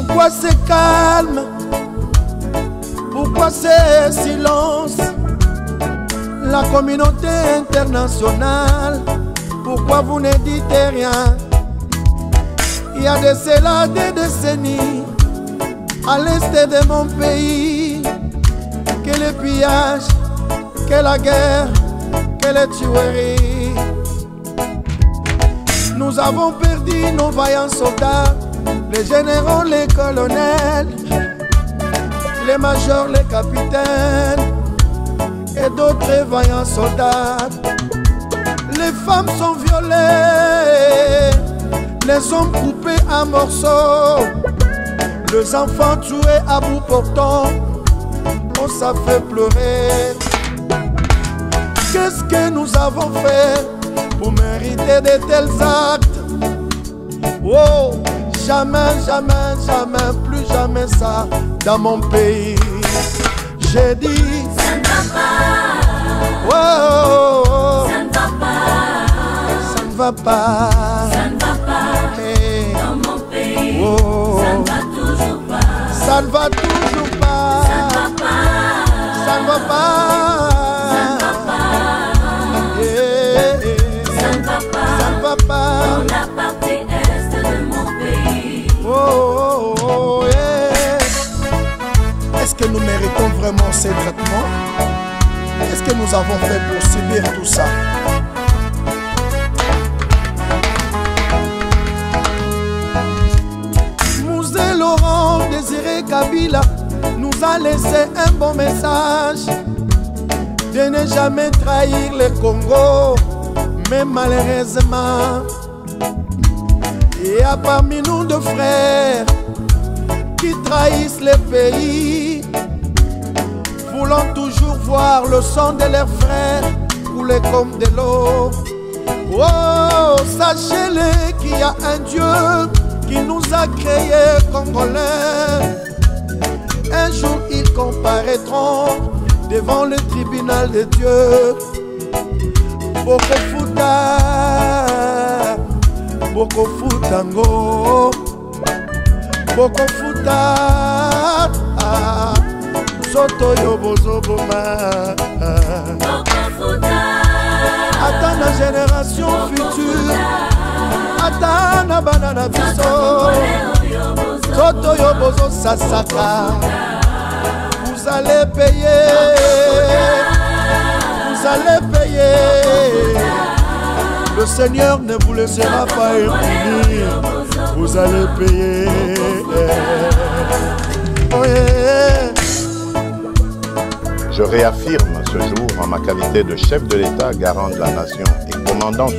Pourquoi c'est calme? Pourquoi c'est silence? La communauté internationale, pourquoi vous ne dites rien? Il y a de cela des décennies, à l'est de mon pays, que le pillage, que la guerre, que les tueries. Nous avons perdu nos vaillants soldats, les généraux, les colonels, les majors, les capitaines et d'autres vaillants soldats. Les femmes sont violées, les hommes coupés en morceaux, les enfants tués à bout portant. Oh, ça fait pleurer. Qu'est-ce que nous avons fait pour mériter de tels actes? Oh, jamais, jamais, jamais, plus jamais ça dans mon pays. J'ai dit, ça ne va pas. Oh, oh, ça ne va pas. Ça ne va pas. Ça ne va pas. Hey. Dans mon pays, Oh. ça ne va toujours pas. Ça ne va toujours pas. Ça ne va pas. Ça ne va pas. Ça ne va pas. Yeah. Ça ne va pas. Ça ne va pas. Dans la partie est de mon pays. Oh, oh, oh, yeah. Est-ce que nous méritons vraiment ces traitements? Qu'est-ce que nous avons fait pour subir tout ça? Mouzé Laurent Désiré Kabila nous a laissé un bon message de ne jamais trahir le Congo, mais malheureusement il y a parmi nous deux frères qui trahissent le pays, voulant toujours voir le sang de leurs frères couler comme de l'eau. Oh, sachez-le qu'il y a un Dieu qui nous a créés Congolais. Un jour ils comparaîtront devant le tribunal de Dieu. Boko Futa, Boko Futango, Boko Futa, Soto Yobozo Boma. Boko Futa. Attends la génération future, attends la banana biso. Soto Yobozo Sasaka. Vous allez payer, vous allez payer. Le Seigneur ne vous laissera pas impunir. Vous allez payer. Oh yeah. Je réaffirme ce jour en ma qualité de chef de l'État, garant de la nation et commandant